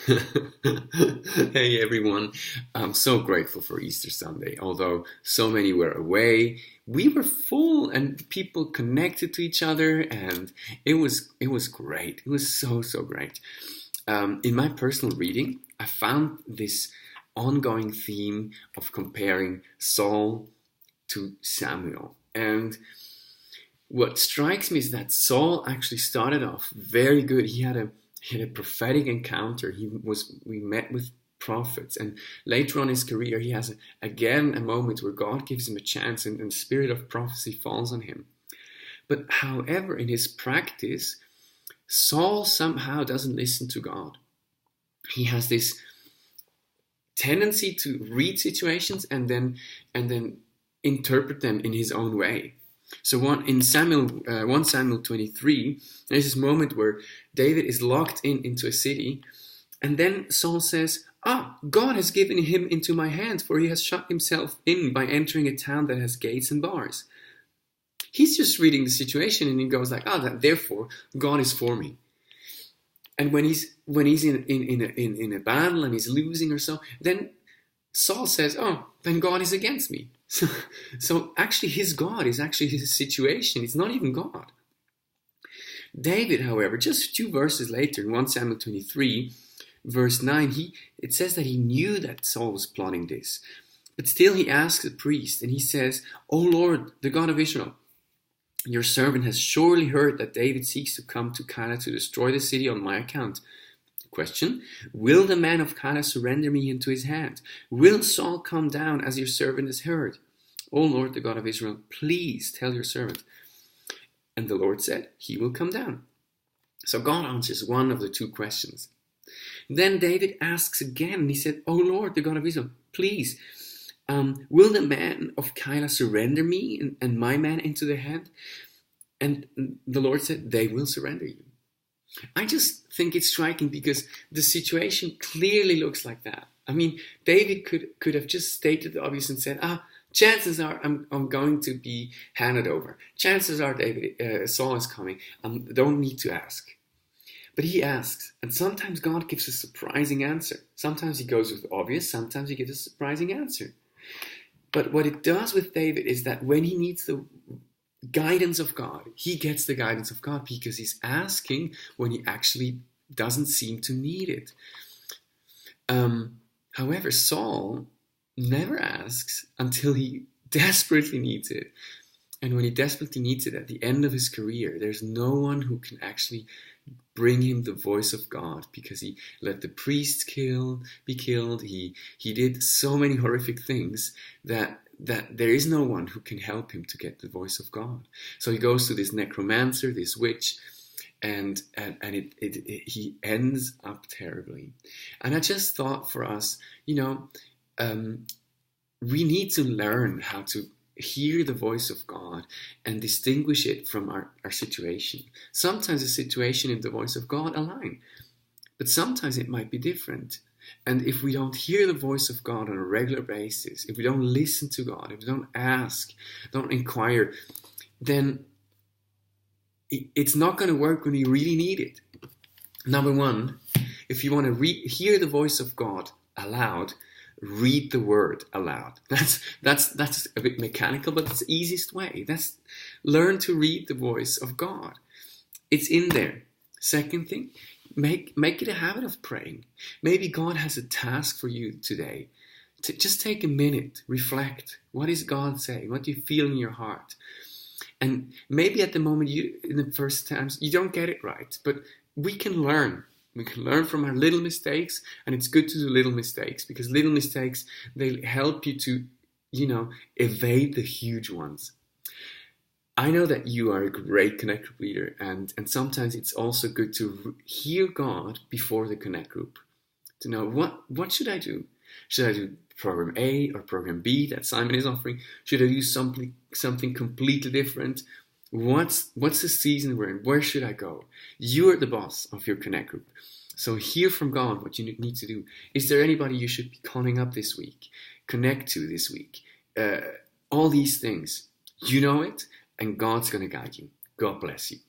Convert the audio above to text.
Hey everyone, I'm so grateful for Easter Sunday. Although so many were away, we were full and people connected to each other, and it was great. It was so great. In my personal reading, I found this ongoing theme of comparing Saul to Samuel. And what strikes me is that Saul actually started off very good. He had a prophetic encounter. We met with prophets, and later on in his career, he has again a moment where God gives him a chance, and the spirit of prophecy falls on him. But however, in his practice, Saul somehow doesn't listen to God. He has this tendency to read situations and then interpret them in his own way. So in 1 Samuel 23, there's this moment where David is locked into a city, and then Saul says, God has given him into my hand, for he has shut himself in by entering a town that has gates and bars. He's just reading the situation, and he goes like, therefore God is for me. And when he's in a battle and he's losing or so, then Saul says, then God is against me. So actually his God is actually his situation. It's not even God. David, however, just 2 verses later in 1 Samuel 23, verse 9, it says that he knew that Saul was plotting this. But still he asks the priest, and he says, O Lord, the God of Israel, your servant has surely heard that David seeks to come to Keilah to destroy the city on my account. Question: will the man of Keilah surrender me into his hand? Will Saul come down as your servant has heard? O Lord, the God of Israel, please tell your servant. And the Lord said, he will come down. So God answers one of the 2 questions. Then David asks again, and he said, O Lord, the God of Israel, please, will the man of Keilah surrender me and my man into their hand? And the Lord said, they will surrender you. I just think it's striking because the situation clearly looks like that. I mean, David could have just stated the obvious and said, chances are I'm going to be handed over. Chances are Saul is coming. Don't need to ask. But he asks, and sometimes God gives a surprising answer. Sometimes he goes with the obvious, sometimes he gives a surprising answer. But what it does with David is that when he needs the guidance of God, he gets the guidance of God because he's asking when he actually doesn't seem to need it. However, Saul never asks until he desperately needs it. And when he desperately needs it at the end of his career, there's no one who can actually bring him the voice of God, because he let the priests be killed. He did so many horrific things that there is no one who can help him to get the voice of God. So he goes to this necromancer, this witch, and he ends up terribly. And I just thought for us, we need to learn how to hear the voice of God and distinguish it from our situation. Sometimes the situation and the voice of God align, but sometimes it might be different. And if we don't hear the voice of God on a regular basis, if we don't listen to God, if we don't ask, don't inquire, then it's not going to work when we really need it. Number one, if you want to hear the voice of God aloud, read the word aloud. That's a bit mechanical, but it's the easiest way. Learn to read the voice of God. It's in there. Second thing, make it a habit of praying. Maybe God has a task for you today. To just take a minute, reflect. What is God saying? What do you feel in your heart? And maybe at the moment, in the first times, you don't get it right, but we can learn. We can learn from our little mistakes, and it's good to do little mistakes, because little mistakes, they help you to, evade the huge ones. I know that you are a great Connect Group leader, and sometimes it's also good to hear God before the Connect Group, to know what should I do? Should I do program A or program B that Simon is offering? Should I do something completely different? What's the season we're in? Where should I go? You are the boss of your Connect Group. So hear from God what you need to do. Is there anybody you should be calling up this week? Connect to this week? All these things. You know it, and God's going to guide you. God bless you.